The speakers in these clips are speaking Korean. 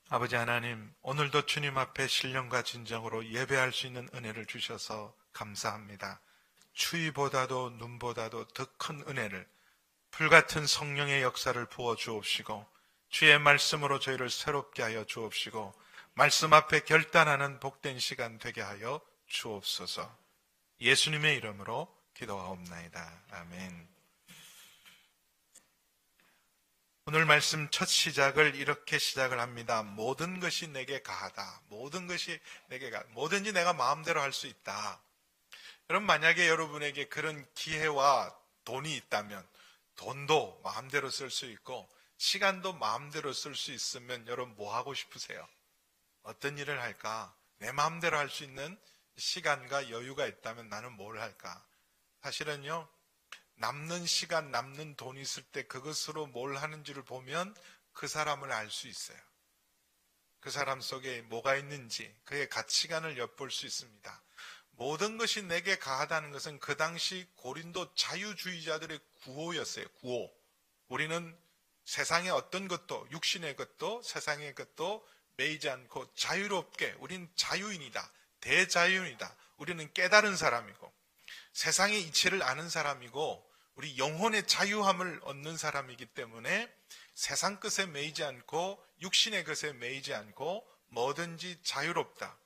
아버지 하나님, 오늘도 주님 앞에 신령과 진정으로 예배할 수 있는 은혜를 주셔서 감사합니다. 추위보다도 눈보다도 더 큰 은혜를, 불같은 성령의 역사를 부어 주옵시고 주의 말씀으로 저희를 새롭게 하여 주옵시고 말씀 앞에 결단하는 복된 시간 되게 하여 주옵소서. 예수님의 이름으로 기도하옵나이다. 아멘. 오늘 말씀 첫 시작을 이렇게 시작을 합니다. 모든 것이 내게 가하다. 모든 것이 내게 가하다. 뭐든지 내가 마음대로 할 수 있다. 여러분, 만약에 여러분에게 그런 기회와 돈이 있다면 돈도 마음대로 쓸 수 있고 시간도 마음대로 쓸 수 있으면 여러분 뭐 하고 싶으세요? 어떤 일을 할까? 내 마음대로 할 수 있는 시간과 여유가 있다면 나는 뭘 할까? 사실은요, 남는 시간, 남는 돈이 있을 때 그것으로 뭘 하는지를 보면 그 사람을 알 수 있어요. 그 사람 속에 뭐가 있는지, 그의 가치관을 엿볼 수 있습니다. 모든 것이 내게 가하다는 것은 그 당시 고린도 자유주의자들의 구호였어요. 구호. 우리는 세상의 어떤 것도, 육신의 것도 세상의 것도 매이지 않고 자유롭게, 우리는 자유인이다. 대자유인이다. 우리는 깨달은 사람이고 세상의 이치를 아는 사람이고 우리 영혼의 자유함을 얻는 사람이기 때문에 세상 것에 매이지 않고 육신의 것에 매이지 않고 뭐든지 자유롭다.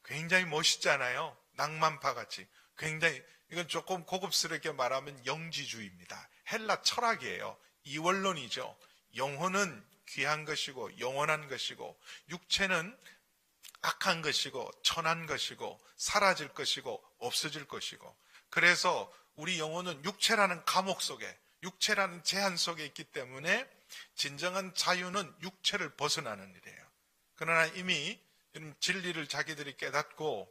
굉장히 멋있잖아요. 낭만파같이. 굉장히, 이건 조금 고급스럽게 말하면 영지주의입니다. 헬라 철학이에요. 이원론이죠. 영혼은 귀한 것이고 영원한 것이고 육체는 악한 것이고 천한 것이고 사라질 것이고 없어질 것이고, 그래서 우리 영혼은 육체라는 감옥 속에, 육체라는 제한 속에 있기 때문에 진정한 자유는 육체를 벗어나는 일이에요. 그러나 이미 진리를 자기들이 깨닫고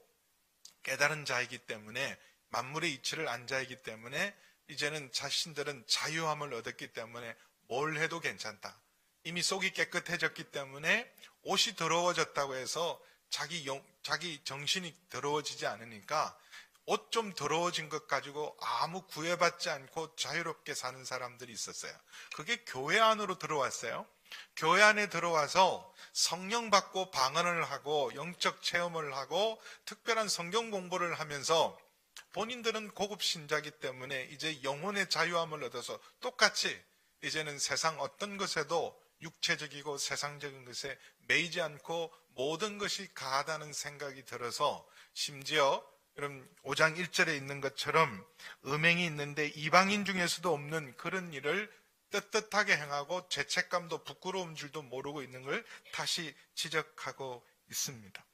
깨달은 자이기 때문에, 만물의 이치를 안 자이기 때문에 이제는 자신들은 자유함을 얻었기 때문에 뭘 해도 괜찮다. 이미 속이 깨끗해졌기 때문에 옷이 더러워졌다고 해서 자기 정신이 더러워지지 않으니까 옷 좀 더러워진 것 가지고 아무 구애받지 않고 자유롭게 사는 사람들이 있었어요. 그게 교회 안으로 들어왔어요. 교회 안에 들어와서 성령 받고 방언을 하고 영적 체험을 하고 특별한 성경 공부를 하면서 본인들은 고급 신자이기 때문에 이제 영혼의 자유함을 얻어서 똑같이 이제는 세상 어떤 것에도 육체적이고 세상적인 것에 매이지 않고 모든 것이 가하다는 생각이 들어서, 심지어 여러분 5장 1절에 있는 것처럼 음행이 있는데 이방인 중에서도 없는 그런 일을 떳떳하게 행하고 죄책감도 부끄러운 줄도 모르고 있는 걸 다시 지적하고 있습니다.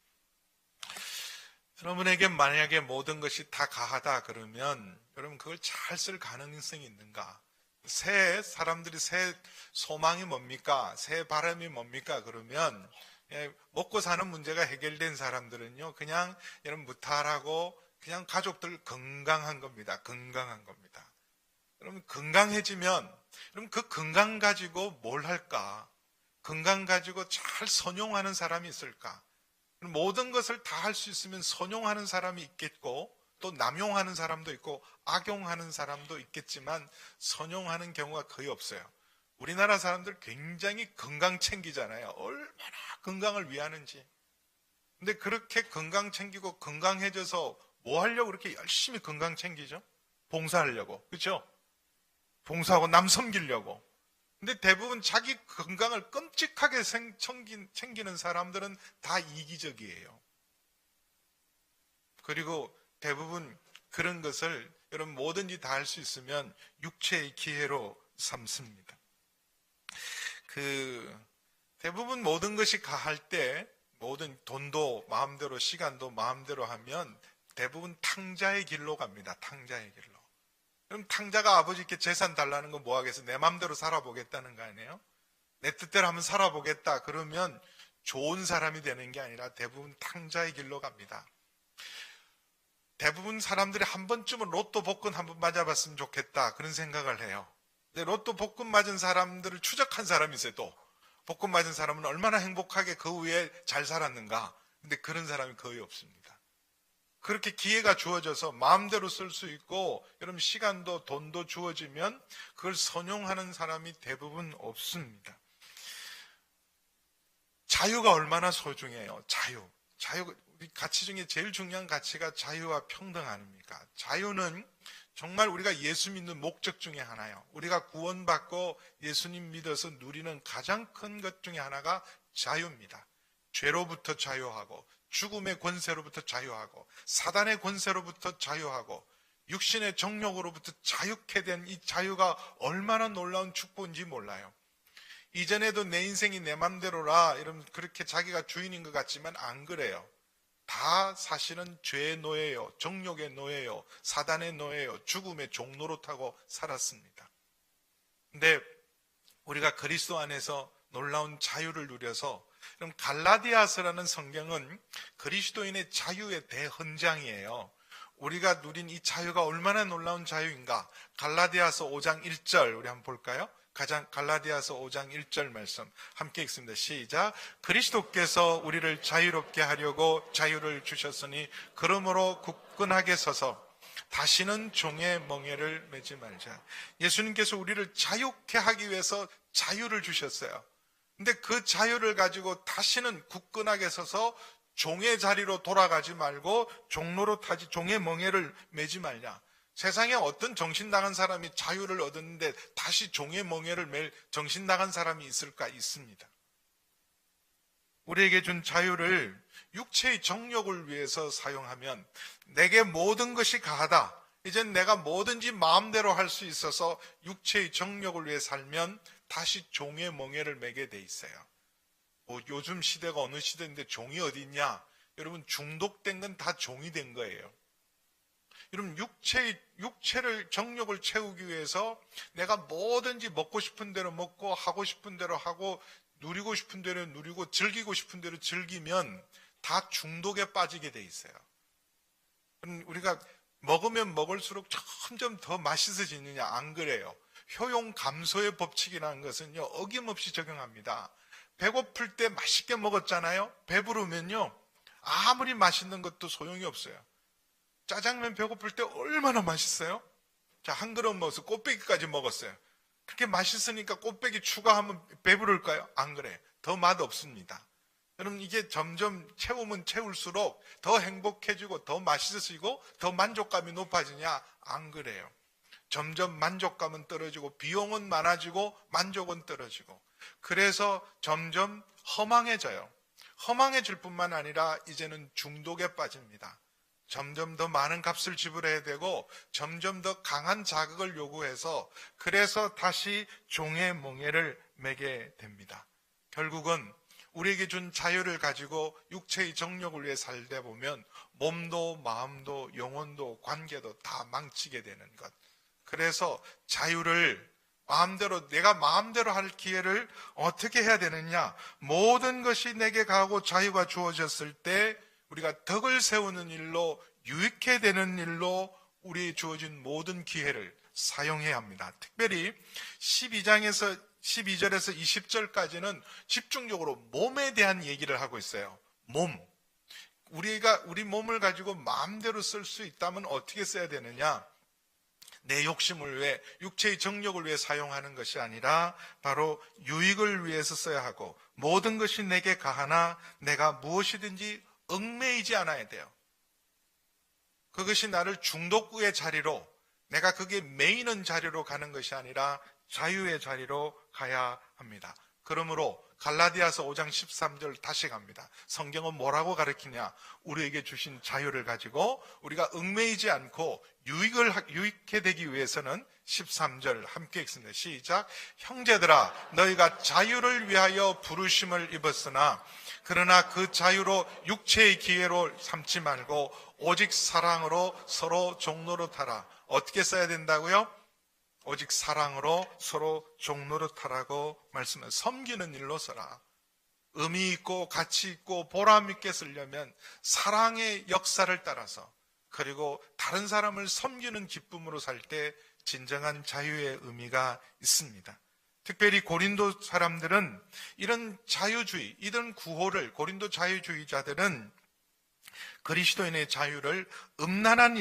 여러분에게 만약에 모든 것이 다 가하다 그러면 여러분 그걸 잘 쓸 가능성이 있는가? 사람들이 새 소망이 뭡니까? 새 바람이 뭡니까? 그러면 먹고 사는 문제가 해결된 사람들은요, 그냥 여러분 무탈하고 그냥 가족들 건강한 겁니다. 건강한 겁니다. 여러분 건강해지면 여러분 그 건강 가지고 뭘 할까? 건강 가지고 잘 선용하는 사람이 있을까? 모든 것을 다 할 수 있으면 선용하는 사람이 있겠고 또 남용하는 사람도 있고 악용하는 사람도 있겠지만 선용하는 경우가 거의 없어요. 우리나라 사람들 굉장히 건강 챙기잖아요. 얼마나 건강을 위하는지. 근데 그렇게 건강 챙기고 건강해져서 뭐 하려고 그렇게 열심히 건강 챙기죠? 봉사하려고. 그렇죠? 봉사하고 남 섬기려고. 근데 대부분 자기 건강을 끔찍하게 챙기는 사람들은 다 이기적이에요. 그리고 대부분 그런 것을 여러분 뭐든지 다 할 수 있으면 육체의 기회로 삼습니다. 대부분 모든 것이 가할 때 모든 돈도 마음대로 시간도 마음대로 하면 대부분 탕자의 길로 갑니다. 탕자의 길로. 그럼 탕자가 아버지께 재산 달라는 건 뭐 하겠어? 내 마음대로 살아보겠다는 거 아니에요? 내 뜻대로 한번 살아보겠다. 그러면 좋은 사람이 되는 게 아니라 대부분 탕자의 길로 갑니다. 대부분 사람들이 한 번쯤은 로또 복권 한번 맞아봤으면 좋겠다. 그런 생각을 해요. 근데 로또 복권 맞은 사람들을 추적한 사람이 있어요. 또 복권 맞은 사람은 얼마나 행복하게 그 후에 잘 살았는가. 근데 그런 사람이 거의 없습니다. 그렇게 기회가 주어져서 마음대로 쓸 수 있고 여러분 시간도 돈도 주어지면 그걸 선용하는 사람이 대부분 없습니다. 자유가 얼마나 소중해요. 자유. 우리 가치 중에 제일 중요한 가치가 자유와 평등 아닙니까? 자유는 정말 우리가 예수 믿는 목적 중에 하나예요. 우리가 구원받고 예수님 믿어서 누리는 가장 큰 것 중에 하나가 자유입니다. 죄로부터 자유하고, 죽음의 권세로부터 자유하고, 사단의 권세로부터 자유하고, 육신의 정욕으로부터 자유케 된 이 자유가 얼마나 놀라운 축복인지 몰라요. 이전에도 내 인생이 내 맘대로라 이러면 그렇게 자기가 주인인 것 같지만 안 그래요. 다 사실은 죄의 노예요, 정욕의 노예요, 사단의 노예요, 죽음의 종노릇하고 살았습니다. 근데 우리가 그리스도 안에서 놀라운 자유를 누려서, 그럼 갈라디아서라는 성경은 그리스도인의 자유의 대헌장이에요. 우리가 누린 이 자유가 얼마나 놀라운 자유인가? 갈라디아서 5장 1절 우리 한번 볼까요? 갈라디아서 5장 1절 말씀 함께 읽습니다. 시작. 그리스도께서 우리를 자유롭게 하려고 자유를 주셨으니 그러므로 굳건하게 서서 다시는 종의 멍에를 매지 말자. 예수님께서 우리를 자유케 하기 위해서 자유를 주셨어요. 근데 그 자유를 가지고 다시는 굳건하게 서서 종의 자리로 돌아가지 말고 종노릇하지, 종의 멍에를 매지 말냐. 세상에 어떤 정신 나간 사람이 자유를 얻었는데 다시 종의 멍에를 맬 정신 나간 사람이 있을까? 있습니다. 우리에게 준 자유를 육체의 정욕을 위해서 사용하면 내게 모든 것이 가하다. 이젠 내가 뭐든지 마음대로 할 수 있어서 육체의 정욕을 위해 살면 다시 종의 멍에를 매게 돼 있어요. 요즘 시대가 어느 시대인데 종이 어디 있냐? 여러분, 중독된 건 다 종이 된 거예요. 여러분, 육체를, 정욕을 채우기 위해서 내가 뭐든지 먹고 싶은 대로 먹고, 하고 싶은 대로 하고, 누리고 싶은 대로 누리고, 즐기고 싶은 대로 즐기면 다 중독에 빠지게 돼 있어요. 우리가 먹으면 먹을수록 점점 더 맛있어지느냐? 안 그래요. 효용 감소의 법칙이라는 것은요, 어김없이 적용합니다. 배고플 때 맛있게 먹었잖아요? 배부르면요, 아무리 맛있는 것도 소용이 없어요. 짜장면 배고플 때 얼마나 맛있어요? 자, 한 그릇 먹어서 꽃배기까지 먹었어요. 그렇게 맛있으니까 꽃배기 추가하면 배부를까요? 안 그래. 더 맛없습니다. 여러분, 이게 점점 채우면 채울수록 더 행복해지고 더 맛있어지고 더 만족감이 높아지냐? 안 그래요. 점점 만족감은 떨어지고 비용은 많아지고 만족은 떨어지고, 그래서 점점 허망해져요. 허망해질 뿐만 아니라 이제는 중독에 빠집니다. 점점 더 많은 값을 지불해야 되고 점점 더 강한 자극을 요구해서, 그래서 다시 종의 멍에를 매게 됩니다. 결국은 우리에게 준 자유를 가지고 육체의 정욕을 위해 살다 보면 몸도 마음도 영혼도 관계도 다 망치게 되는 것. 그래서 자유를 내가 마음대로 할 기회를 어떻게 해야 되느냐? 모든 것이 내게 가고 자유가 주어졌을 때 우리가 덕을 세우는 일로, 유익해 되는 일로 우리에 주어진 모든 기회를 사용해야 합니다. 특별히 12절에서 20절까지는 집중적으로 몸에 대한 얘기를 하고 있어요. 몸. 우리가 우리 몸을 가지고 마음대로 쓸 수 있다면 어떻게 써야 되느냐? 내 욕심을 위해, 육체의 정욕을 위해 사용하는 것이 아니라 바로 유익을 위해서 써야 하고, 모든 것이 내게 가하나 내가 무엇이든지 얽매이지 않아야 돼요. 그것이 나를 중독의 자리로, 내가 그게 매이는 자리로 가는 것이 아니라 자유의 자리로 가야 합니다. 그러므로 갈라디아서 5장 13절 다시 갑니다. 성경은 뭐라고 가르치냐? 우리에게 주신 자유를 가지고 우리가 얽매이지 않고 유익해 되기 위해서는 13절 함께 읽습니다. 시작. 형제들아, 너희가 자유를 위하여 부르심을 입었으나 그러나 그 자유로 육체의 기회로 삼지 말고 오직 사랑으로 서로 종노릇하라. 어떻게 써야 된다고요? 오직 사랑으로 서로 종노릇하라고 말씀을, 섬기는 일로 써라. 의미 있고 가치 있고 보람 있게 쓰려면 사랑의 역사를 따라서, 그리고 다른 사람을 섬기는 기쁨으로 살 때 진정한 자유의 의미가 있습니다. 특별히 고린도 사람들은 이런 자유주의, 이런 구호를, 고린도 자유주의자들은 그리스도인의 자유를 음란한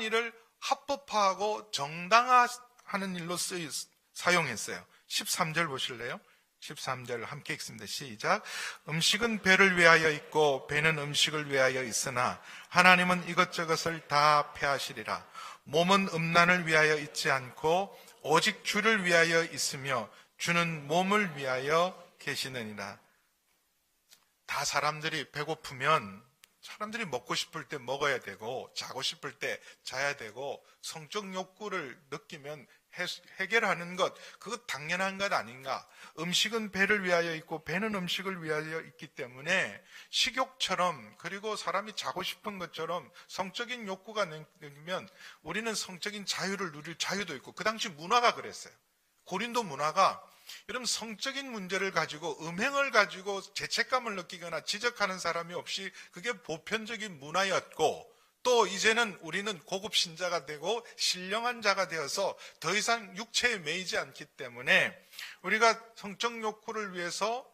일을 합법화하고 정당화하는 일로 사용했어요. 13절 보실래요? 13절 함께 읽습니다. 시작. 음식은 배를 위하여 있고 배는 음식을 위하여 있으나 하나님은 이것저것을 다 패하시리라. 몸은 음란을 위하여 있지 않고 오직 주를 위하여 있으며 주는 몸을 위하여 계시느니라. 다 사람들이 배고프면 사람들이 먹고 싶을 때 먹어야 되고 자고 싶을 때 자야 되고 성적 욕구를 느끼면 해결하는 것, 그것 당연한 것 아닌가. 음식은 배를 위하여 있고 배는 음식을 위하여 있기 때문에 식욕처럼, 그리고 사람이 자고 싶은 것처럼 성적인 욕구가 느끼면 우리는 성적인 자유를 누릴 자유도 있고, 그 당시 문화가 그랬어요. 고린도 문화가 이런 성적인 문제를 가지고 음행을 가지고 죄책감을 느끼거나 지적하는 사람이 없이 그게 보편적인 문화였고, 또 이제는 우리는 고급 신자가 되고 신령한 자가 되어서 더 이상 육체에 매이지 않기 때문에 우리가 성적 욕구를 위해서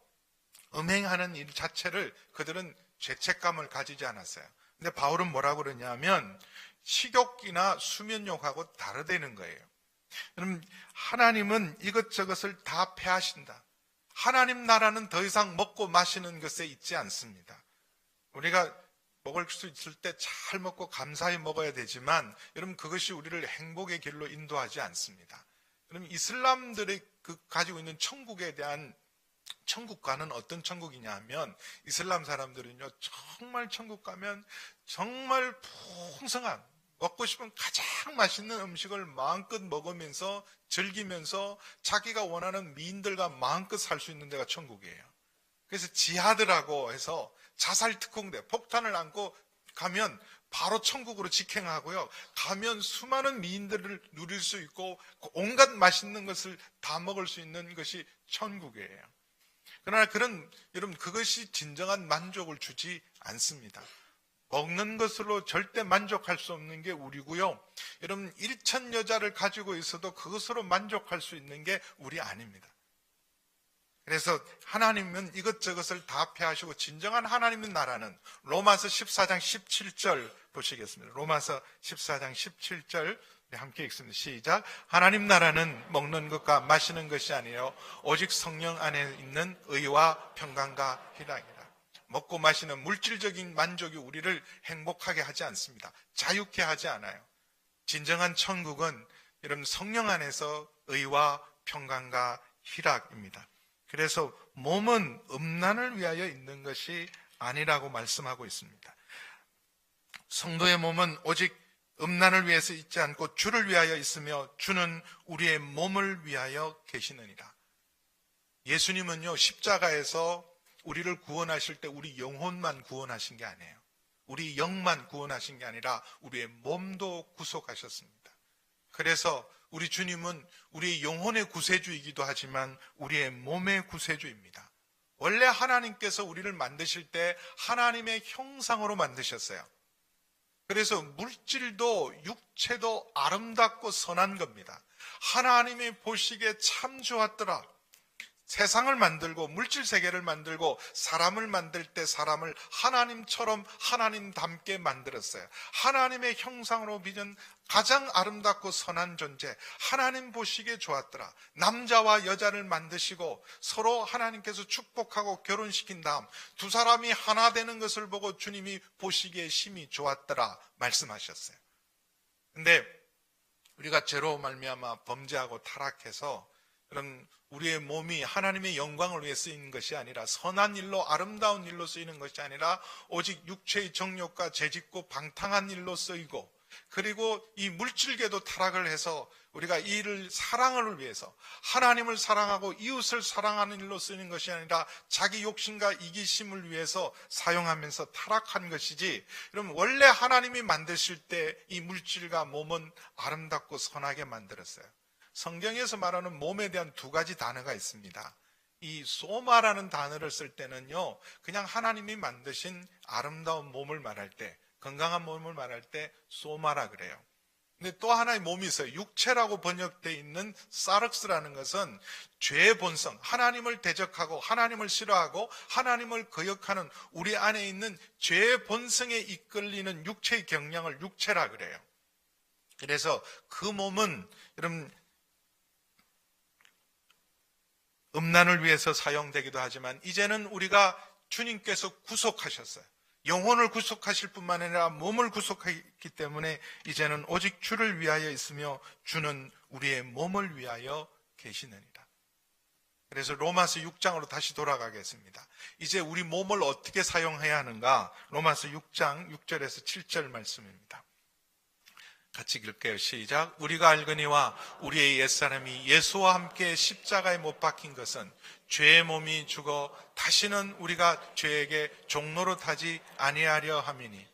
음행하는 일 자체를 그들은 죄책감을 가지지 않았어요. 근데 바울은 뭐라고 그러냐면 식욕이나 수면욕하고 다르다는 거예요. 여러분, 하나님은 이것저것을 다 패하신다. 하나님 나라는 더 이상 먹고 마시는 것에 있지 않습니다. 우리가 먹을 수 있을 때 잘 먹고 감사히 먹어야 되지만, 여러분, 그것이 우리를 행복의 길로 인도하지 않습니다. 여러분, 이슬람들이 가지고 있는 천국에 대한 천국과는 어떤 천국이냐 하면, 이슬람 사람들은요, 정말 천국 가면 정말 풍성한, 먹고 싶은 가장 맛있는 음식을 마음껏 먹으면서 즐기면서 자기가 원하는 미인들과 마음껏 살 수 있는 데가 천국이에요. 그래서 지하드라고 해서 자살 특공대, 폭탄을 안고 가면 바로 천국으로 직행하고요. 가면 수많은 미인들을 누릴 수 있고 온갖 맛있는 것을 다 먹을 수 있는 것이 천국이에요. 그러나 여러분, 그것이 진정한 만족을 주지 않습니다. 먹는 것으로 절대 만족할 수 없는 게 우리고요. 여러분, 일천 여자를 가지고 있어도 그것으로 만족할 수 있는 게 우리 아닙니다. 그래서 하나님은 이것저것을 다 패하시고 진정한 하나님의 나라는 로마서 14장 17절 보시겠습니다. 로마서 14장 17절 함께 읽습니다. 시작. 하나님 나라는 먹는 것과 마시는 것이 아니요 오직 성령 안에 있는 의와 평강과 희락이라. 먹고 마시는 물질적인 만족이 우리를 행복하게 하지 않습니다. 자유케 하지 않아요. 진정한 천국은 이런 성령 안에서 의와 평강과 희락입니다. 그래서 몸은 음란을 위하여 있는 것이 아니라고 말씀하고 있습니다. 성도의 몸은 오직 음란을 위해서 있지 않고 주를 위하여 있으며 주는 우리의 몸을 위하여 계시느니라. 예수님은요, 십자가에서 우리를 구원하실 때 우리 영혼만 구원하신 게 아니에요. 우리 영만 구원하신 게 아니라 우리의 몸도 구속하셨습니다. 그래서 우리 주님은 우리의 영혼의 구세주이기도 하지만 우리의 몸의 구세주입니다. 원래 하나님께서 우리를 만드실 때 하나님의 형상으로 만드셨어요. 그래서 물질도 육체도 아름답고 선한 겁니다. 하나님이 보시기에 참 좋았더라. 세상을 만들고 물질 세계를 만들고 사람을 만들 때 사람을 하나님처럼 하나님답게 만들었어요. 하나님의 형상으로 빚은 가장 아름답고 선한 존재, 하나님 보시기에 좋았더라. 남자와 여자를 만드시고 서로 하나님께서 축복하고 결혼시킨 다음 두 사람이 하나 되는 것을 보고 주님이 보시기에 심히 좋았더라 말씀하셨어요. 근데 우리가 죄로 말미암아 범죄하고 타락해서 그럼 우리의 몸이 하나님의 영광을 위해 쓰이는 것이 아니라 선한 일로 아름다운 일로 쓰이는 것이 아니라 오직 육체의 정욕과 죄짓고 방탕한 일로 쓰이고, 그리고 이 물질계도 타락을 해서 우리가 이 일을 사랑을 위해서 하나님을 사랑하고 이웃을 사랑하는 일로 쓰이는 것이 아니라 자기 욕심과 이기심을 위해서 사용하면서 타락한 것이지, 그럼 원래 하나님이 만드실 때 이 물질과 몸은 아름답고 선하게 만들었어요. 성경에서 말하는 몸에 대한 두 가지 단어가 있습니다. 이 소마라는 단어를 쓸 때는요, 그냥 하나님이 만드신 아름다운 몸을 말할 때, 건강한 몸을 말할 때 소마라 그래요. 근데 또 하나의 몸이 있어요. 육체라고 번역되어 있는 사륵스라는 것은 죄의 본성, 하나님을 대적하고 하나님을 싫어하고 하나님을 거역하는 우리 안에 있는 죄의 본성에 이끌리는 육체의 경향을 육체라 그래요. 그래서 그 몸은 여러분 음란을 위해서 사용되기도 하지만 이제는 우리가 주님께서 구속하셨어요. 영혼을 구속하실 뿐만 아니라 몸을 구속했기 때문에 이제는 오직 주를 위하여 있으며 주는 우리의 몸을 위하여 계시느니라. 그래서 로마서 6장으로 다시 돌아가겠습니다. 이제 우리 몸을 어떻게 사용해야 하는가? 로마서 6장 6절에서 7절 말씀입니다. 같이 읽을게요. 시작. 우리가 알거니와 우리의 옛사람이 예수와 함께 십자가에 못 박힌 것은 죄의 몸이 죽어 다시는 우리가 죄에게 종로로 타지 아니하려 함이니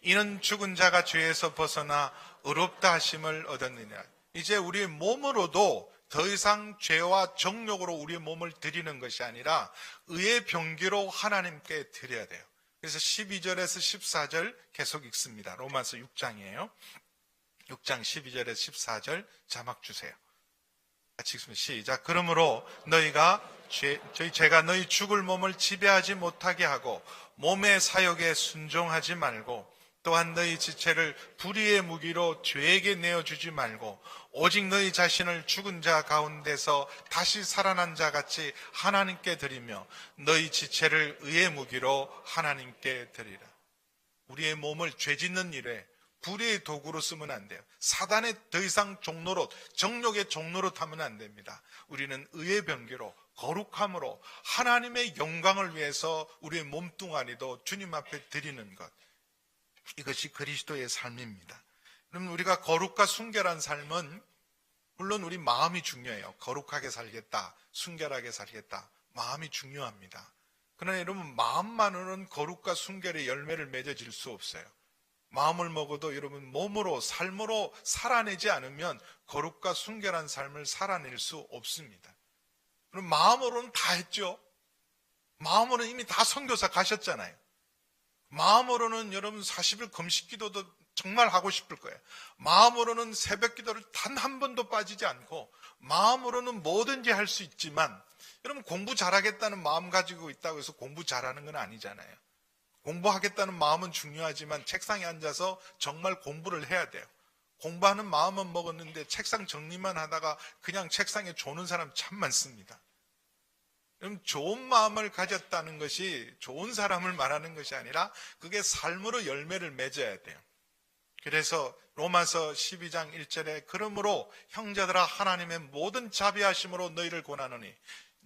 이는 죽은 자가 죄에서 벗어나 의롭다 하심을 얻었느니라. 이제 우리의 몸으로도 더 이상 죄와 정욕으로 우리의 몸을 드리는 것이 아니라 의의 병기로 하나님께 드려야 돼요. 그래서 12절에서 14절 계속 읽습니다. 로마서 6장이에요. 6장 12절에서 14절 자막 주세요. 같이 읽습니다. 시작. 그러므로 너희가 저희 죄가 너희 죽을 몸을 지배하지 못하게 하고 몸의 사욕에 순종하지 말고 또한 너희 지체를 불의의 무기로 죄에게 내어주지 말고 오직 너희 자신을 죽은 자 가운데서 다시 살아난 자 같이 하나님께 드리며 너희 지체를 의의 무기로 하나님께 드리라. 우리의 몸을 죄 짓는 일에 불의의 도구로 쓰면 안 돼요. 사단의 더 이상 종로로, 정욕의 종로로 타면 안 됩니다. 우리는 의의 병기로, 거룩함으로 하나님의 영광을 위해서 우리의 몸뚱아리도 주님 앞에 드리는 것. 이것이 그리스도의 삶입니다. 그러면 우리가 거룩과 순결한 삶은 물론 우리 마음이 중요해요. 거룩하게 살겠다, 순결하게 살겠다. 마음이 중요합니다. 그러나 여러분, 마음만으로는 거룩과 순결의 열매를 맺어질 수 없어요. 마음을 먹어도 여러분 몸으로, 삶으로 살아내지 않으면 거룩과 순결한 삶을 살아낼 수 없습니다. 그럼 마음으로는 다 했죠. 마음으로는 이미 다 선교사 가셨잖아요. 마음으로는 여러분 40일 금식 기도도 정말 하고 싶을 거예요. 마음으로는 새벽 기도를 단 한 번도 빠지지 않고 마음으로는 뭐든지 할 수 있지만 여러분 공부 잘하겠다는 마음 가지고 있다고 해서 공부 잘하는 건 아니잖아요. 공부하겠다는 마음은 중요하지만 책상에 앉아서 정말 공부를 해야 돼요. 공부하는 마음은 먹었는데 책상 정리만 하다가 그냥 책상에 조는 사람 참 많습니다. 그럼 좋은 마음을 가졌다는 것이 좋은 사람을 말하는 것이 아니라 그게 삶으로 열매를 맺어야 돼요. 그래서 로마서 12장 1절에 그러므로 형제들아 하나님의 모든 자비하심으로 너희를 권하노니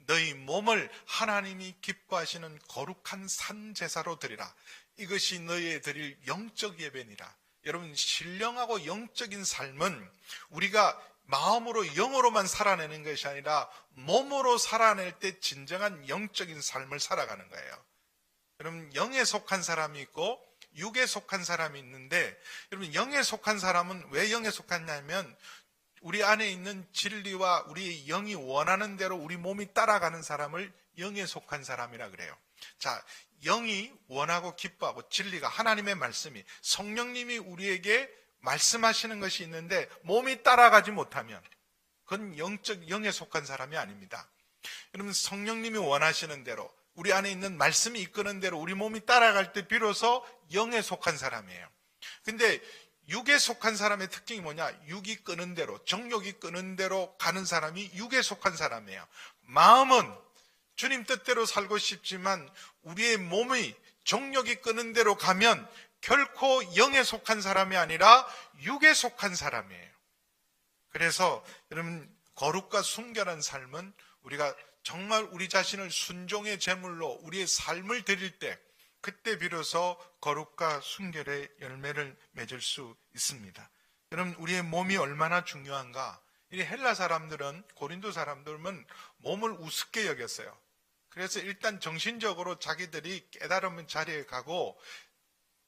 너희 몸을 하나님이 기뻐하시는 거룩한 산제사로 드리라. 이것이 너희에 드릴 영적 예배니라. 여러분, 신령하고 영적인 삶은 우리가 마음으로 영으로만 살아내는 것이 아니라 몸으로 살아낼 때 진정한 영적인 삶을 살아가는 거예요. 여러분, 영에 속한 사람이 있고 육에 속한 사람이 있는데 여러분, 영에 속한 사람은 왜 영에 속하냐면 우리 안에 있는 진리와 우리의 영이 원하는 대로 우리 몸이 따라가는 사람을 영에 속한 사람이라 그래요. 자, 영이 원하고 기뻐하고 진리가 하나님의 말씀이 성령님이 우리에게 말씀하시는 것이 있는데 몸이 따라가지 못하면 그건 영에 속한 사람이 아닙니다. 여러분, 성령님이 원하시는 대로 우리 안에 있는 말씀이 이끄는 대로 우리 몸이 따라갈 때 비로소 영에 속한 사람이에요. 근데 육에 속한 사람의 특징이 뭐냐? 육이 끄는 대로, 정욕이 끄는 대로 가는 사람이 육에 속한 사람이에요. 마음은 주님 뜻대로 살고 싶지만 우리의 몸이 정욕이 끄는 대로 가면 결코 영에 속한 사람이 아니라 육에 속한 사람이에요. 그래서 여러분, 거룩과 순결한 삶은 우리가 정말 우리 자신을 순종의 제물로 우리의 삶을 드릴 때 그때 비로소 거룩과 순결의 열매를 맺을 수 있습니다. 여러분, 우리의 몸이 얼마나 중요한가? 이 헬라 사람들은, 고린도 사람들은 몸을 우습게 여겼어요. 그래서 일단 정신적으로 자기들이 깨달으면 자리에 가고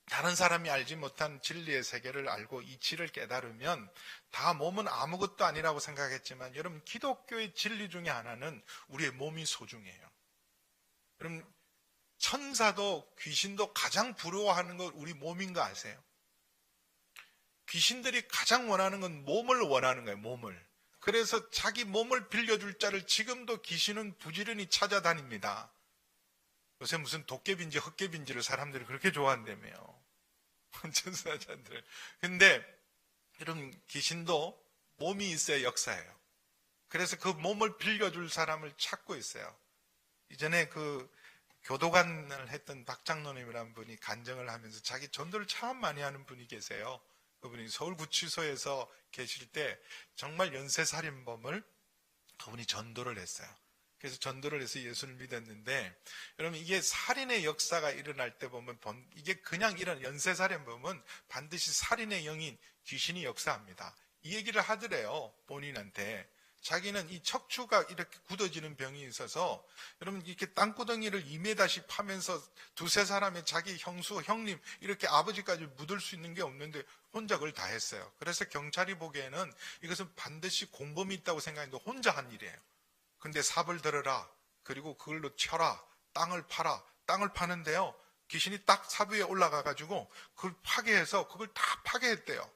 다른 사람이 알지 못한 진리의 세계를 알고 이치를 깨달으면 다 몸은 아무것도 아니라고 생각했지만 여러분, 기독교의 진리 중에 하나는 우리의 몸이 소중해요. 여러분, 천사도 귀신도 가장 부러워하는 건 우리 몸인 거 아세요? 귀신들이 가장 원하는 건 몸을 원하는 거예요. 몸을. 그래서 자기 몸을 빌려줄 자를 지금도 귀신은 부지런히 찾아다닙니다. 요새 무슨 도깨비인지 헛개비인지를 사람들이 그렇게 좋아한다며요. 천사자들. 근데 여러분, 귀신도 몸이 있어야 역사예요. 그래서 그 몸을 빌려줄 사람을 찾고 있어요. 이전에 그 교도관을 했던 박장로님이라는 분이 간증을 하면서 자기 전도를 참 많이 하는 분이 계세요. 그분이 서울구치소에서 계실 때 정말 연쇄살인범을 그분이 전도를 했어요. 그래서 전도를 해서 예수를 믿었는데, 여러분 이게 살인의 역사가 일어날 때 보면 이게 그냥 이런 연쇄살인범은 반드시 살인의 영인 귀신이 역사합니다. 이 얘기를 하더래요. 본인한테. 자기는 이 척추가 이렇게 굳어지는 병이 있어서, 여러분 이렇게 땅구덩이를 2m씩 파면서 두세 사람의 자기 형수, 형님 이렇게 아버지까지 묻을 수 있는 게 없는데 혼자 그걸 다 했어요. 그래서 경찰이 보기에는 이것은 반드시 공범이 있다고 생각했는데 혼자 한 일이에요. 근데 삽을 들어라, 그리고 그걸로 쳐라, 땅을 파라. 땅을 파는데요, 귀신이 딱 삽 위에 올라가가지고 그걸 파괴해서 그걸 다 파괴했대요.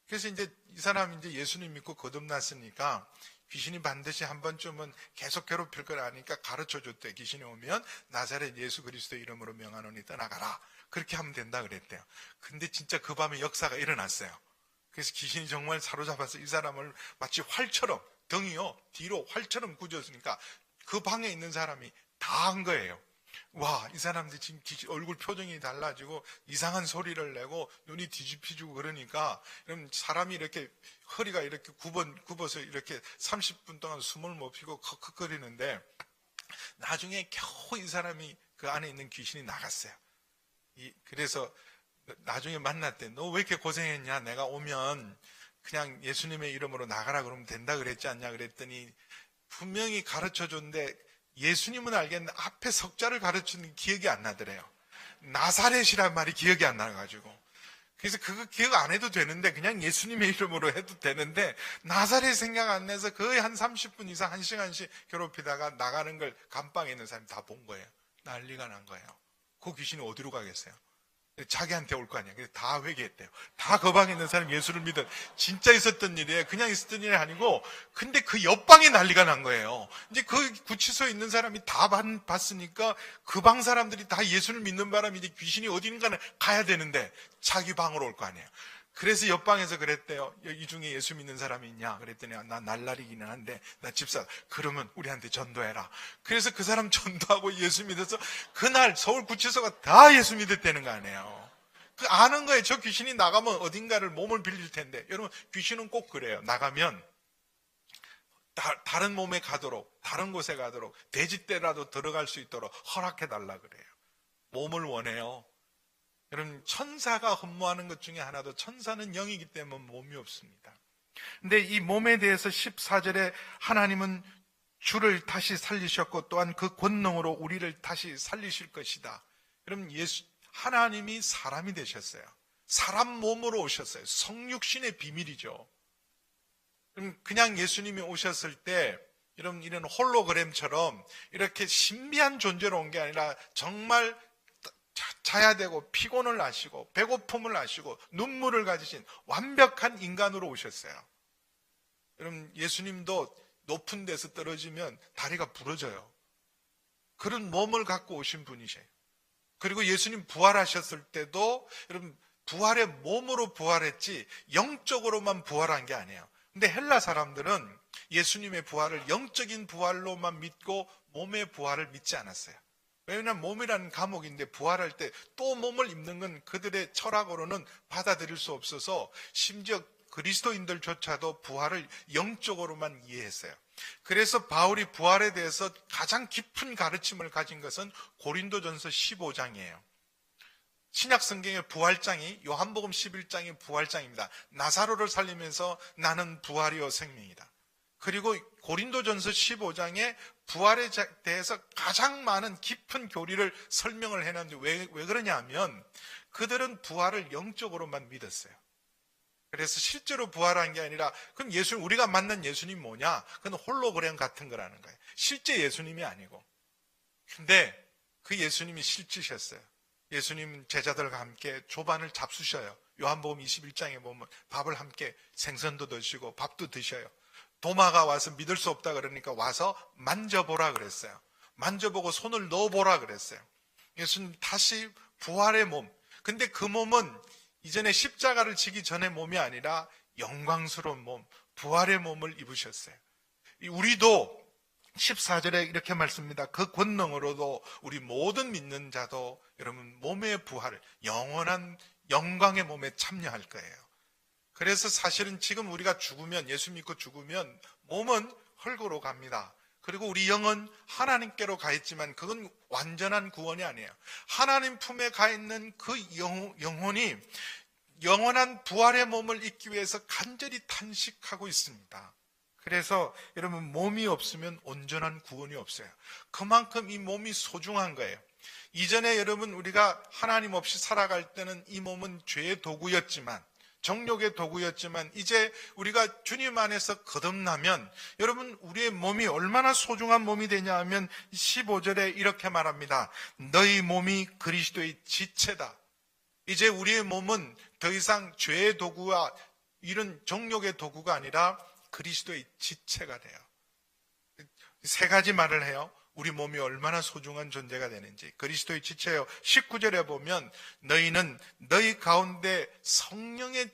그래서 이제 이 사람이 이제 예수님 믿고 거듭났으니까 귀신이 반드시 한 번쯤은 계속 괴롭힐 걸 아니까 가르쳐 줬대. 귀신이 오면 나사렛 예수 그리스도 이름으로 명하노니 떠나가라. 그렇게 하면 된다 그랬대요. 근데 진짜 그 밤에 역사가 일어났어요. 그래서 귀신이 정말 사로잡아서 이 사람을 마치 활처럼, 등이요 뒤로 활처럼 굳었으니까 그 방에 있는 사람이 다 한 거예요. 와, 이 사람들 지금 얼굴 표정이 달라지고 이상한 소리를 내고 눈이 뒤집히지고 그러니까, 그럼 사람이 이렇게 허리가 이렇게 굽어서 이렇게 30분 동안 숨을 못 쉬고 컥컥거리는데, 나중에 겨우 이 사람이 그 안에 있는 귀신이 나갔어요. 그래서 나중에 만났대. 너 왜 이렇게 고생했냐? 내가 오면 그냥 예수님의 이름으로 나가라 그러면 된다 그랬지 않냐? 그랬더니 분명히 가르쳐 줬는데 예수님은 알겠는데 앞에 석자를 가르치는 기억이 안 나더래요. 나사렛이란 말이 기억이 안 나가지고. 그래서 그거 기억 안 해도 되는데 그냥 예수님의 이름으로 해도 되는데 나사렛 생각 안 나서 거의 한 30분 이상 1시간씩 괴롭히다가 나가는 걸 감방에 있는 사람이 다 본 거예요. 난리가 난 거예요. 그 귀신이 어디로 가겠어요? 자기한테 올 거 아니야. 그래서 다 회개했대요. 다 그 방에 있는 사람이 예수를 믿은, 진짜 있었던 일이에요. 그냥 있었던 일이 아니고, 근데 그 옆방에 난리가 난 거예요. 이제 그 구치소에 있는 사람이 다 봤으니까 그 방 사람들이 다 예수를 믿는 바람에 이제 귀신이 어딘가는 가야 되는데 자기 방으로 올 거 아니에요. 그래서 옆방에서 그랬대요. 이 중에 예수 믿는 사람이 있냐? 그랬더니 나 날라리기는 한데 나 집사. 그러면 우리한테 전도해라. 그래서 그 사람 전도하고 예수 믿어서 그날 서울구치소가 다 예수 믿었다는 거 아니에요. 그 아는 거예요. 저 귀신이 나가면 어딘가를 몸을 빌릴 텐데. 여러분 귀신은 꼭 그래요. 나가면 다른 몸에 가도록, 다른 곳에 가도록, 돼지떼라도 들어갈 수 있도록 허락해달라 그래요. 몸을 원해요. 여러분 천사가 흠모하는 것 중에 하나도, 천사는 영이기 때문에 몸이 없습니다. 근데 이 몸에 대해서 14절에 하나님은 주를 다시 살리셨고 또한 그 권능으로 우리를 다시 살리실 것이다. 여러분 하나님이 사람이 되셨어요. 사람 몸으로 오셨어요. 성육신의 비밀이죠. 그냥 예수님이 오셨을 때 이런 홀로그램처럼 이렇게 신비한 존재로 온 게 아니라 정말 자야 되고 피곤을 아시고 배고픔을 아시고 눈물을 가지신 완벽한 인간으로 오셨어요. 여러분 예수님도 높은 데서 떨어지면 다리가 부러져요. 그런 몸을 갖고 오신 분이세요. 그리고 예수님 부활하셨을 때도 여러분 부활의 몸으로 부활했지 영적으로만 부활한 게 아니에요. 근데 헬라 사람들은 예수님의 부활을 영적인 부활로만 믿고 몸의 부활을 믿지 않았어요. 왜냐하면 몸이라는 감옥인데 부활할 때 또 몸을 입는 건 그들의 철학으로는 받아들일 수 없어서 심지어 그리스도인들조차도 부활을 영적으로만 이해했어요. 그래서 바울이 부활에 대해서 가장 깊은 가르침을 가진 것은 고린도전서 15장이에요. 신약 성경의 부활장이 요한복음 11장의 부활장입니다. 나사로를 살리면서 나는 부활이요 생명이다. 그리고 고린도전서 15장에 부활에 대해서 가장 많은 깊은 교리를 설명을 해놨는데 왜 그러냐 하면 그들은 부활을 영적으로만 믿었어요. 그래서 실제로 부활한 게 아니라 그럼 우리가 만난 예수님 뭐냐? 그건 홀로그램 같은 거라는 거예요. 실제 예수님이 아니고. 근데 그 예수님이 실제셨어요. 예수님 제자들과 함께 조반을 잡수셔요. 요한복음 21장에 보면 밥을 함께 생선도 드시고 밥도 드셔요. 도마가 와서 믿을 수 없다 그러니까 와서 만져보라 그랬어요. 만져보고 손을 넣어보라 그랬어요. 예수님 다시 부활의 몸. 근데 그 몸은 이전에 십자가를 지기 전의 몸이 아니라 영광스러운 몸, 부활의 몸을 입으셨어요. 우리도 14절에 이렇게 말씀합니다. 그 권능으로도 우리 모든 믿는 자도 여러분 몸의 부활을 영원한 영광의 몸에 참여할 거예요. 그래서 사실은 지금 우리가 죽으면, 예수 믿고 죽으면 몸은 흙으로 갑니다. 그리고 우리 영은 하나님께로 가 있지만 그건 완전한 구원이 아니에요. 하나님 품에 가 있는 그 영혼이 영원한 부활의 몸을 잊기 위해서 간절히 탄식하고 있습니다. 그래서 여러분 몸이 없으면 온전한 구원이 없어요. 그만큼 이 몸이 소중한 거예요. 이전에 여러분 우리가 하나님 없이 살아갈 때는 이 몸은 죄의 도구였지만, 정욕의 도구였지만, 이제 우리가 주님 안에서 거듭나면 여러분 우리의 몸이 얼마나 소중한 몸이 되냐 하면 15절에 이렇게 말합니다. 너희 몸이 그리스도의 지체다. 이제 우리의 몸은 더 이상 죄의 도구와 이런 정욕의 도구가 아니라 그리스도의 지체가 돼요. 세 가지 말을 해요. 우리 몸이 얼마나 소중한 존재가 되는지. 그리스도의 지체요. 19절에 보면 너희는 너희 가운데 성령이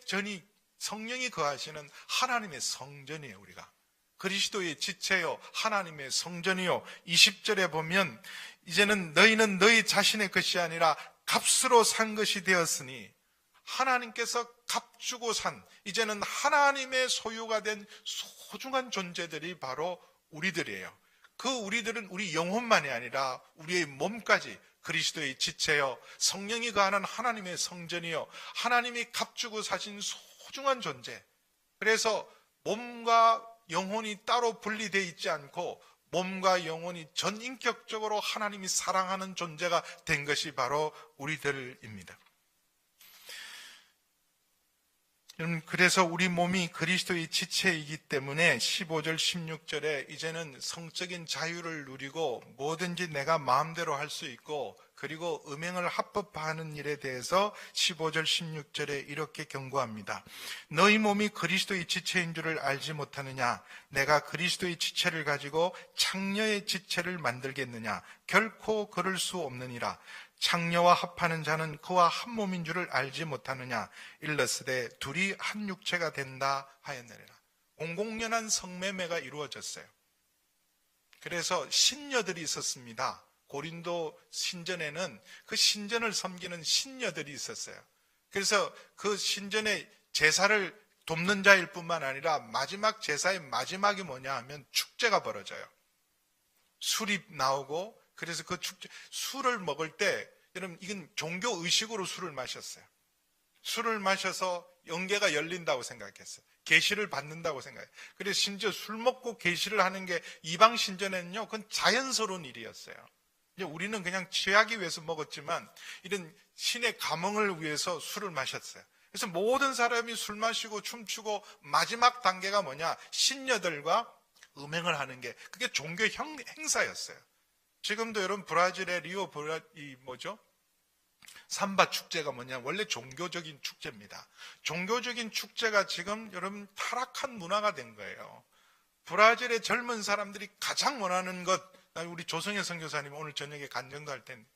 거하시는 하나님의 성전이에요. 우리가 그리스도의 지체요, 하나님의 성전이요. 20절에 보면 이제는 너희는 너희 자신의 것이 아니라 값으로 산 것이 되었으니, 하나님께서 값주고 산, 이제는 하나님의 소유가 된 소중한 존재들이 바로 우리들이에요. 그 우리들은 우리 영혼만이 아니라 우리의 몸까지 그리스도의 지체요, 성령이 거하는 하나님의 성전이요, 하나님이 값주고 사신 소중한 존재. 그래서 몸과 영혼이 따로 분리되어 있지 않고 몸과 영혼이 전인격적으로 하나님이 사랑하는 존재가 된 것이 바로 우리들입니다. 그래서 우리 몸이 그리스도의 지체이기 때문에 15절 16절에 이제는 성적인 자유를 누리고 뭐든지 내가 마음대로 할 수 있고, 그리고 음행을 합법화하는 일에 대해서 15절 16절에 이렇게 경고합니다. 너희 몸이 그리스도의 지체인 줄을 알지 못하느냐? 내가 그리스도의 지체를 가지고 창녀의 지체를 만들겠느냐? 결코 그럴 수 없느니라. 창녀와 합하는 자는 그와 한 몸인 줄을 알지 못하느냐? 일러스되 둘이 한 육체가 된다 하였느니라. 공공연한 성매매가 이루어졌어요. 그래서 신녀들이 있었습니다. 고린도 신전에는 그 신전을 섬기는 신녀들이 있었어요. 그래서 그 신전의 제사를 돕는 자일 뿐만 아니라 마지막 제사의 마지막이 뭐냐 하면 축제가 벌어져요. 술이 나오고, 그래서 그 축제, 술을 먹을 때, 여러분, 이건 종교 의식으로 술을 마셨어요. 술을 마셔서 영계가 열린다고 생각했어요. 계시를 받는다고 생각해요. 그래서 심지어 술 먹고 계시를 하는 게 이방 신전에는요, 그건 자연스러운 일이었어요. 우리는 그냥 취하기 위해서 먹었지만, 이런 신의 감흥을 위해서 술을 마셨어요. 그래서 모든 사람이 술 마시고 춤추고, 마지막 단계가 뭐냐? 신녀들과 음행을 하는 게, 그게 종교 행사였어요. 지금도 여러분 브라질의 리오 삼바 축제가 뭐냐? 원래 종교적인 축제입니다. 종교적인 축제가 지금 여러분 타락한 문화가 된 거예요. 브라질의 젊은 사람들이 가장 원하는 것, 우리 조성혜 선교사님 오늘 저녁에 간증도 할 텐데,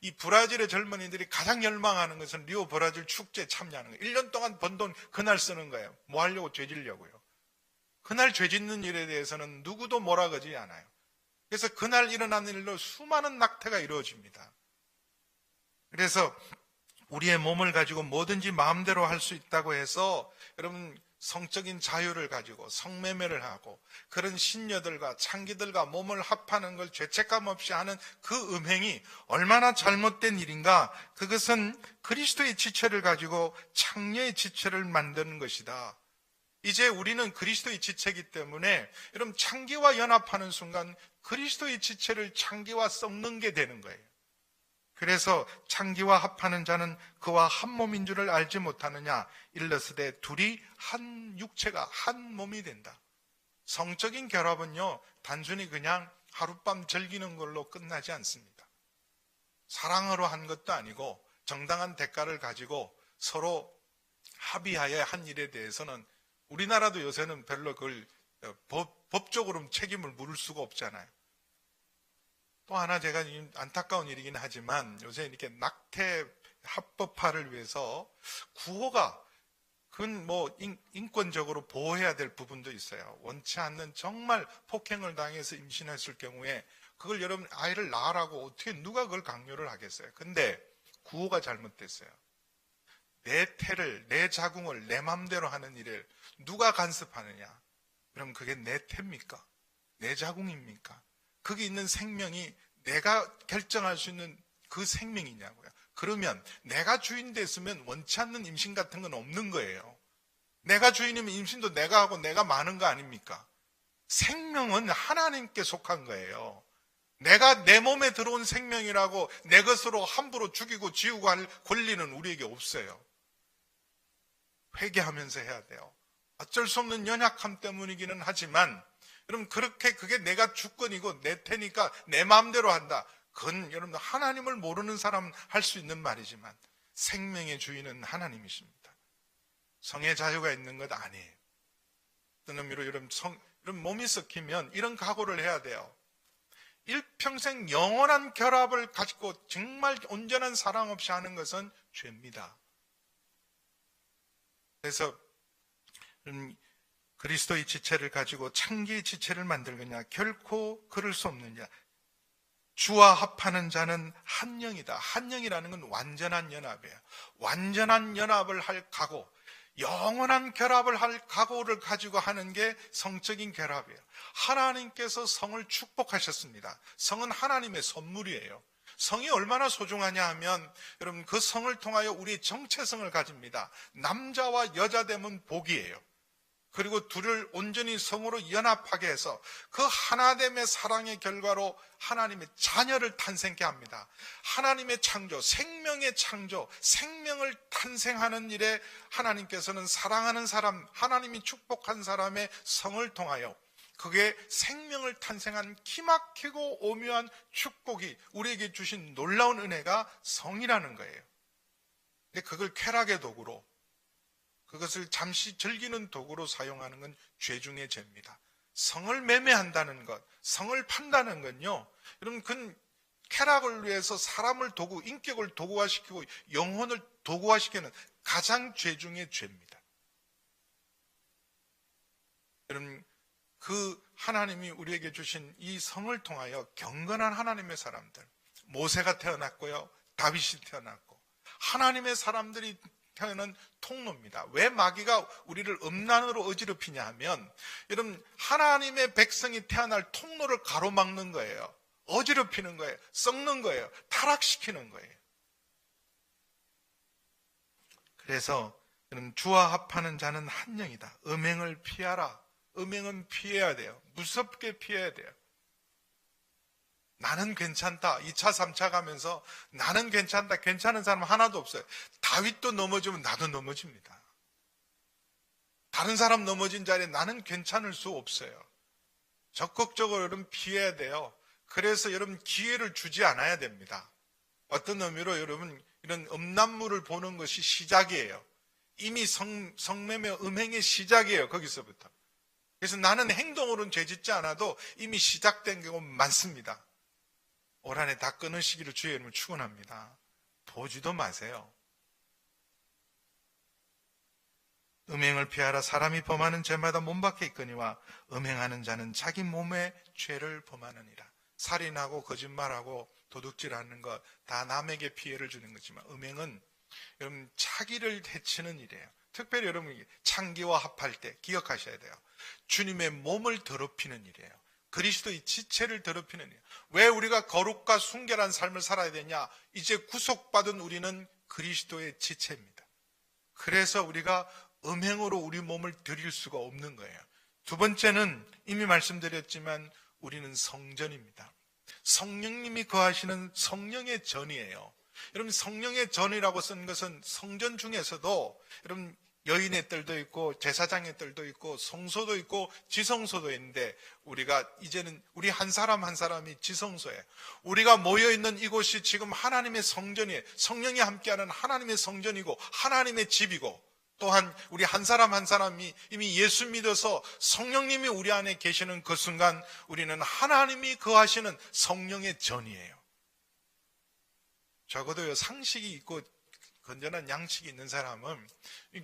이 브라질의 젊은이들이 가장 열망하는 것은 리오 브라질 축제에 참여하는 거예요. 1년 동안 번 돈 그날 쓰는 거예요. 뭐 하려고? 죄지려고요. 그날 죄짓는 일에 대해서는 누구도 뭐라 그러지 않아요. 그래서 그날 일어나는 일로 수많은 낙태가 이루어집니다. 그래서 우리의 몸을 가지고 뭐든지 마음대로 할 수 있다고 해서 여러분 성적인 자유를 가지고 성매매를 하고 그런 신녀들과 창기들과 몸을 합하는 걸 죄책감 없이 하는 그 음행이 얼마나 잘못된 일인가? 그것은 그리스도의 지체를 가지고 창녀의 지체를 만드는 것이다. 이제 우리는 그리스도의 지체이기 때문에 여러분 창기와 연합하는 순간 그리스도의 지체를 창기와 썩는 게 되는 거예요. 그래서 창기와 합하는 자는 그와 한 몸인 줄을 알지 못하느냐? 일러스되 둘이 한 육체가 한 몸이 된다. 성적인 결합은요, 단순히 그냥 하룻밤 즐기는 걸로 끝나지 않습니다. 사랑으로 한 것도 아니고 정당한 대가를 가지고 서로 합의하여 한 일에 대해서는 우리나라도 요새는 별로 그걸 법적으로 책임을 물을 수가 없잖아요. 또 하나 제가 안타까운 일이긴 하지만 요새 이렇게 낙태 합법화를 위해서 구호가 그건 뭐 인권적으로 보호해야 될 부분도 있어요. 원치 않는 정말 폭행을 당해서 임신했을 경우에 그걸 여러분 아이를 낳으라고 어떻게 누가 그걸 강요를 하겠어요. 근데 구호가 잘못됐어요. 내 태를, 내 자궁을 내 맘대로 하는 일을 누가 간섭하느냐? 그럼 그게 내 태입니까? 내 자궁입니까? 거기 있는 생명이 내가 결정할 수 있는 그 생명이냐고요. 그러면 내가 주인 됐으면 원치 않는 임신 같은 건 없는 거예요. 내가 주인이면 임신도 내가 하고 내가 많은 거 아닙니까? 생명은 하나님께 속한 거예요. 내가 내 몸에 들어온 생명이라고 내 것으로 함부로 죽이고 지우고 할 권리는 우리에게 없어요. 회개하면서 해야 돼요. 어쩔 수 없는 연약함 때문이기는 하지만 여러분 그렇게 그게 내가 주권이고 내 태니까 내 마음대로 한다. 그건 여러분 하나님을 모르는 사람 할 수 있는 말이지만 생명의 주인은 하나님이십니다. 성의 자유가 있는 것 아니에요. 어떤 의미로 여러분 몸이 썩히면 이런 각오를 해야 돼요. 일평생 영원한 결합을 가지고 정말 온전한 사랑 없이 하는 것은 죄입니다. 그래서 그리스도의 지체를 가지고 창기의 지체를 만들겠냐? 결코 그럴 수 없느냐? 주와 합하는 자는 한 영이다. 한 영이라는 건 완전한 연합이에요. 완전한 연합을 할 각오, 영원한 결합을 할 각오를 가지고 하는 게 성적인 결합이에요. 하나님께서 성을 축복하셨습니다. 성은 하나님의 선물이에요. 성이 얼마나 소중하냐 하면 여러분 그 성을 통하여 우리의 정체성을 가집니다. 남자와 여자 되면 복이에요. 그리고 둘을 온전히 성으로 연합하게 해서 그 하나됨의 사랑의 결과로 하나님의 자녀를 탄생케 합니다. 하나님의 창조, 생명의 창조, 생명을 탄생하는 일에 하나님께서는 사랑하는 사람, 하나님이 축복한 사람의 성을 통하여 그게 생명을 탄생한 기막히고 오묘한 축복이 우리에게 주신 놀라운 은혜가 성이라는 거예요. 근데 그걸 쾌락의 도구로, 그것을 잠시 즐기는 도구로 사용하는 건 죄 중의 죄입니다. 성을 매매한다는 것, 성을 판다는 건요, 여러분, 그건 쾌락을 위해서 사람을 도구, 인격을 도구화시키고 영혼을 도구화시키는 가장 죄 중의 죄입니다. 여러분, 그 하나님이 우리에게 주신 이 성을 통하여 경건한 하나님의 사람들, 모세가 태어났고요, 다윗이 태어났고, 하나님의 사람들이 태어난 통로입니다. 왜 마귀가 우리를 음란으로 어지럽히냐 하면 여러분 하나님의 백성이 태어날 통로를 가로막는 거예요. 어지럽히는 거예요. 썩는 거예요. 타락시키는 거예요. 그래서 여러분 주와 합하는 자는 한 영이다. 음행을 피하라. 음행은 피해야 돼요. 무섭게 피해야 돼요. 나는 괜찮다. 2차, 3차 가면서 나는 괜찮다. 괜찮은 사람 하나도 없어요. 다윗도 넘어지면 나도 넘어집니다. 다른 사람 넘어진 자리에 나는 괜찮을 수 없어요. 적극적으로 여러분 피해야 돼요. 그래서 여러분 기회를 주지 않아야 됩니다. 어떤 의미로 여러분 이런 음란물을 보는 것이 시작이에요. 이미 성매매 음행의 시작이에요. 거기서부터. 그래서 나는 행동으로는 죄 짓지 않아도 이미 시작된 경우 많습니다. 올 한해 다 끊으시기를 주의 이름으로 축원합니다. 보지도 마세요. 음행을 피하라. 사람이 범하는 죄마다 몸 밖에 있거니와 음행하는 자는 자기 몸의 죄를 범하느니라. 살인하고 거짓말하고 도둑질하는 것 다 남에게 피해를 주는 거지만 음행은 여러분 자기를 해치는 일이에요. 특별히 여러분 창기와 합할 때 기억하셔야 돼요. 주님의 몸을 더럽히는 일이에요. 그리스도의 지체를 더럽히는 일. 왜 우리가 거룩과 순결한 삶을 살아야 되냐? 이제 구속받은 우리는 그리스도의 지체입니다. 그래서 우리가 음행으로 우리 몸을 드릴 수가 없는 거예요. 두 번째는 이미 말씀드렸지만 우리는 성전입니다. 성령님이 거하시는 성령의 전이에요. 여러분 성령의 전이라고 쓴 것은 성전 중에서도 여러분 여인의 뜰도 있고 제사장의 뜰도 있고 성소도 있고 지성소도 있는데 우리가 이제는 우리 한 사람 한 사람이 지성소예요. 우리가 모여있는 이곳이 지금 하나님의 성전이에요. 성령이 함께하는 하나님의 성전이고 하나님의 집이고 또한 우리 한 사람 한 사람이 이미 예수 믿어서 성령님이 우리 안에 계시는 그 순간 우리는 하나님이 거하시는 성령의 전이에요. 적어도 상식이 있고 건전한 양식이 있는 사람은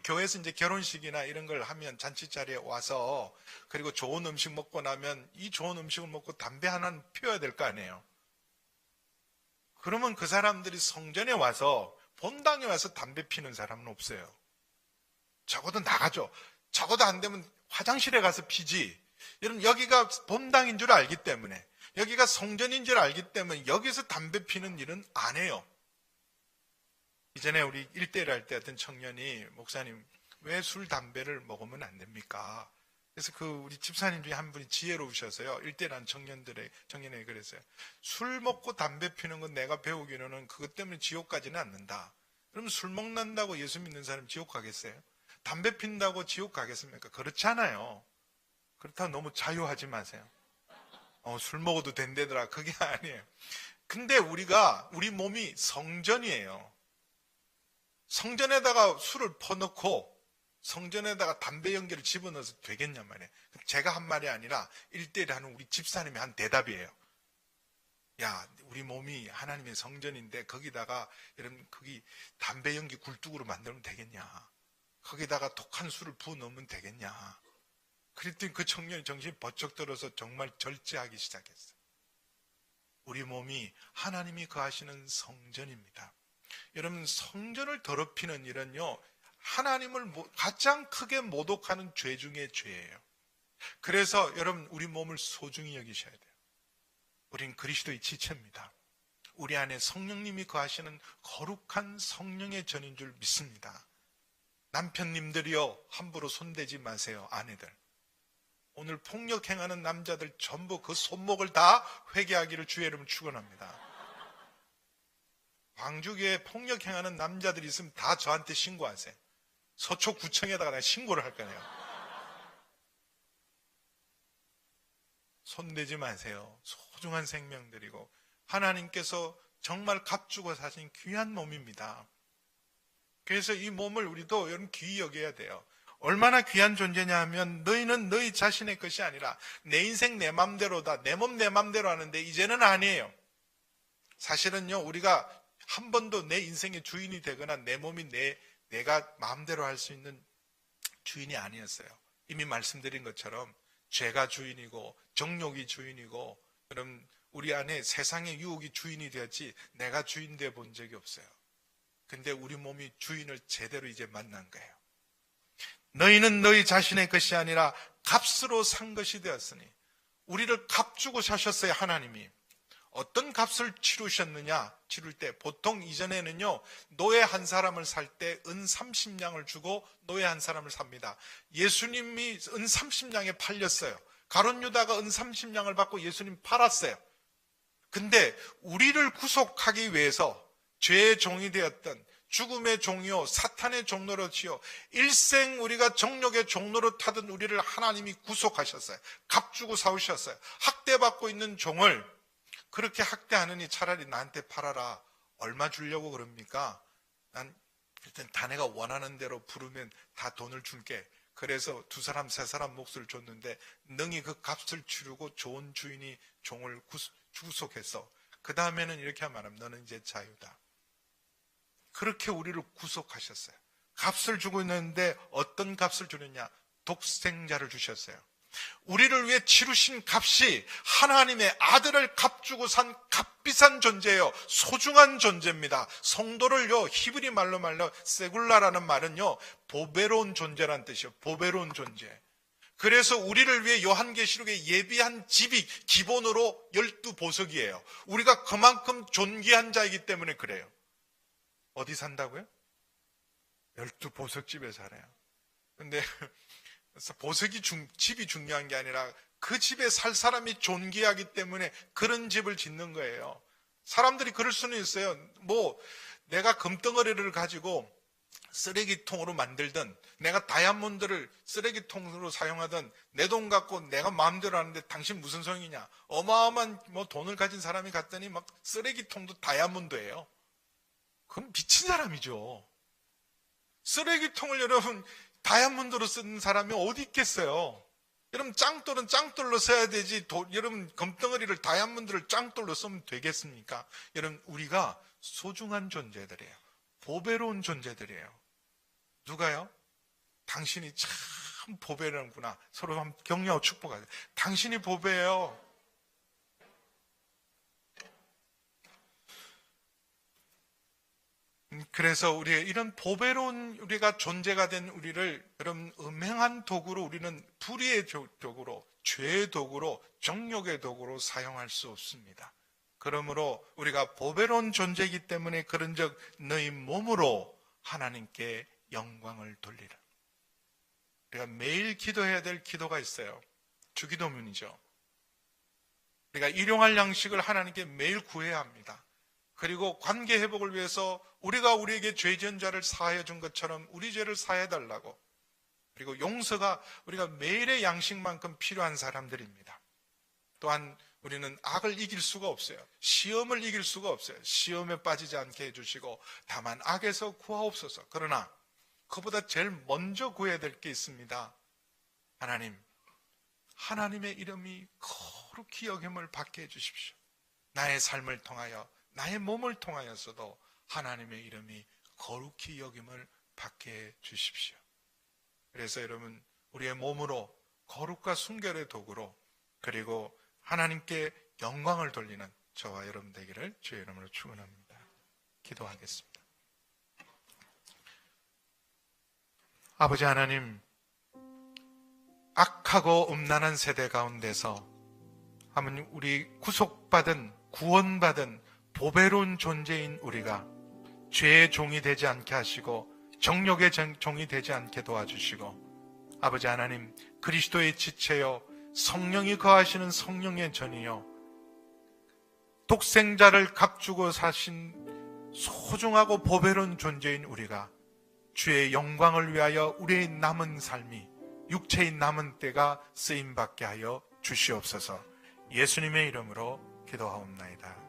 교회에서 이제 결혼식이나 이런 걸 하면 잔치 자리에 와서 그리고 좋은 음식 먹고 나면 이 좋은 음식을 먹고 담배 하나는 피워야 될 거 아니에요. 그러면 그 사람들이 성전에 와서 본당에 와서 담배 피는 사람은 없어요. 적어도 나가죠. 적어도 안 되면 화장실에 가서 피지. 여러분 여기가 본당인 줄 알기 때문에 여기가 성전인 줄 알기 때문에 여기서 담배 피는 일은 안 해요. 이전에 우리 1대1 할 때 어떤 청년이 목사님 왜 술 담배를 먹으면 안 됩니까? 그래서 그 우리 집사님 중에 한 분이 지혜로우셔서요. 1대1 한 청년에게 그랬어요. 술 먹고 담배 피는 건 내가 배우기로는 그것 때문에 지옥 가지는 않는다. 그러면 술 먹는다고 예수 믿는 사람 지옥 가겠어요? 담배 핀다고 지옥 가겠습니까? 그렇지 않아요. 그렇다고 너무 자유하지 마세요. 술 먹어도 된대더라. 그게 아니에요. 근데 우리 몸이 성전이에요. 성전에다가 술을 퍼넣고 성전에다가 담배 연기를 집어넣어서 되겠냔 말이에요. 제가 한 말이 아니라 1대1 하는 우리 집사님이 한 대답이에요. 야, 우리 몸이 하나님의 성전인데 거기다가 여러분 거기 담배 연기 굴뚝으로 만들면 되겠냐? 거기다가 독한 술을 부어 넣으면 되겠냐? 그랬더니 그 청년이 정신이 번쩍 들어서 정말 절제하기 시작했어요. 우리 몸이 하나님이 거하시는 성전입니다. 여러분 성전을 더럽히는 일은요 하나님을 가장 크게 모독하는 죄 중에 죄예요. 그래서 여러분 우리 몸을 소중히 여기셔야 돼요. 우린 그리스도의 지체입니다. 우리 안에 성령님이 거하시는 거룩한 성령의 전인 줄 믿습니다. 남편님들이요 함부로 손대지 마세요. 아내들 오늘 폭력 행하는 남자들 전부 그 손목을 다 회개하기를 주의 이름으로 축원합니다. 광주교에 폭력 행하는 남자들이 있으면 다 저한테 신고하세요. 서초구청에다가 내가 신고를 할 거예요. 손대지 마세요. 소중한 생명들이고 하나님께서 정말 값주고 사신 귀한 몸입니다. 그래서 이 몸을 우리도 여러분 귀히 여겨야 돼요. 얼마나 귀한 존재냐 하면 너희는 너희 자신의 것이 아니라 내 인생 내 맘대로다. 내 몸 내 맘대로 하는데 이제는 아니에요. 사실은요 우리가 한 번도 내 인생의 주인이 되거나 내 몸이 내가 마음대로 할 수 있는 주인이 아니었어요. 이미 말씀드린 것처럼 죄가 주인이고 정욕이 주인이고 그럼 우리 안에 세상의 유혹이 주인이 되었지 내가 주인 되어 본 적이 없어요. 근데 우리 몸이 주인을 제대로 이제 만난 거예요. 너희는 너희 자신의 것이 아니라 값으로 산 것이 되었으니 우리를 값 주고 사셨어요. 하나님이. 어떤 값을 치를 때 보통 이전에는요 노예 한 사람을 살 때 은 30냥을 주고 노예 한 사람을 삽니다. 예수님이 은 30냥에 팔렸어요. 가룟 유다가 은 30냥을 받고 예수님 팔았어요. 근데 우리를 구속하기 위해서 죄의 종이 되었던 죽음의 종이요 사탄의 종로로 치요 일생 우리가 정욕의 종로로 타던 우리를 하나님이 구속하셨어요. 값 주고 사오셨어요. 학대받고 있는 종을 그렇게 학대하느니 차라리 나한테 팔아라. 얼마 주려고 그럽니까? 난 일단 자네가 원하는 대로 부르면 다 돈을 줄게. 그래서 2사람 3사람 몫을 줬는데 능히 그 값을 치르고 좋은 주인이 종을 구속했어. 그 다음에는 이렇게 말하면 너는 이제 자유다. 그렇게 우리를 구속하셨어요. 값을 주고 있는데 어떤 값을 주느냐? 독생자를 주셨어요. 우리를 위해 치르신 값이 하나님의 아들을 값주고 산 값비싼 존재예요. 소중한 존재입니다. 성도를요 히브리 말로 세굴라라는 말은요 보배로운 존재란 뜻이에요. 보배로운 존재. 그래서 우리를 위해 요한계시록에 예비한 집이 기본으로 12보석이에요. 우리가 그만큼 존귀한 자이기 때문에 그래요. 어디 산다고요? 12보석집에 살아요. 근데 그래서 집이 중요한 게 아니라 그 집에 살 사람이 존귀하기 때문에 그런 집을 짓는 거예요. 사람들이 그럴 수는 있어요. 내가 금덩어리를 가지고 쓰레기통으로 만들든 내가 다이아몬드를 쓰레기통으로 사용하든 내 돈 갖고 내가 마음대로 하는데 당신 무슨 소용이냐? 어마어마한 돈을 가진 사람이 갔더니 막 쓰레기통도 다이아몬드예요. 그럼 미친 사람이죠. 쓰레기통을 여러분 다이아몬드로 쓰는 사람이 어디 있겠어요? 여러분 짱돌은 짱돌로 써야 되지 여러분 금덩어리를 다이아몬드를 짱돌로 쓰면 되겠습니까? 여러분 우리가 소중한 존재들이에요. 보배로운 존재들이에요. 누가요? 당신이 참 보배라는구나. 서로 한번 격려하고 축복하세요. 당신이 보배예요. 그래서 우리의 이런 보배로운 우리가 존재가 된 우리를 여러분 음행한 도구로 우리는 불의의 도구로 죄의 도구로 정욕의 도구로 사용할 수 없습니다. 그러므로 우리가 보배로운 존재이기 때문에 그런즉 너희 몸으로 하나님께 영광을 돌리라. 우리가 매일 기도해야 될 기도가 있어요. 주기도문이죠. 우리가 일용할 양식을 하나님께 매일 구해야 합니다. 그리고 관계 회복을 위해서 우리가 우리에게 죄 지은 자를 사하여 준 것처럼 우리 죄를 사해 달라고. 그리고 용서가 우리가 매일의 양식만큼 필요한 사람들입니다. 또한 우리는 악을 이길 수가 없어요. 시험을 이길 수가 없어요. 시험에 빠지지 않게 해주시고 다만 악에서 구하옵소서. 그러나 그보다 제일 먼저 구해야 될 게 있습니다. 하나님, 하나님의 이름이 거룩히 여김을 받게 해주십시오. 나의 삶을 통하여 나의 몸을 통하여서도 하나님의 이름이 거룩히 여김을 받게 해 주십시오. 그래서 여러분 우리의 몸으로 거룩과 순결의 도구로 그리고 하나님께 영광을 돌리는 저와 여러분 되기를 주의 이름으로 축원합니다. 기도하겠습니다. 아버지 하나님, 악하고 음란한 세대 가운데서 하나님 우리 구속받은 구원받은 보배로운 존재인 우리가 죄의 종이 되지 않게 하시고 정욕의 종이 되지 않게 도와주시고 아버지 하나님 그리스도의 지체요 성령이 거하시는 성령의 전이요 독생자를 값주고 사신 소중하고 보배로운 존재인 우리가 주의 영광을 위하여 우리의 남은 삶이 육체의 남은 때가 쓰임받게 하여 주시옵소서. 예수님의 이름으로 기도하옵나이다.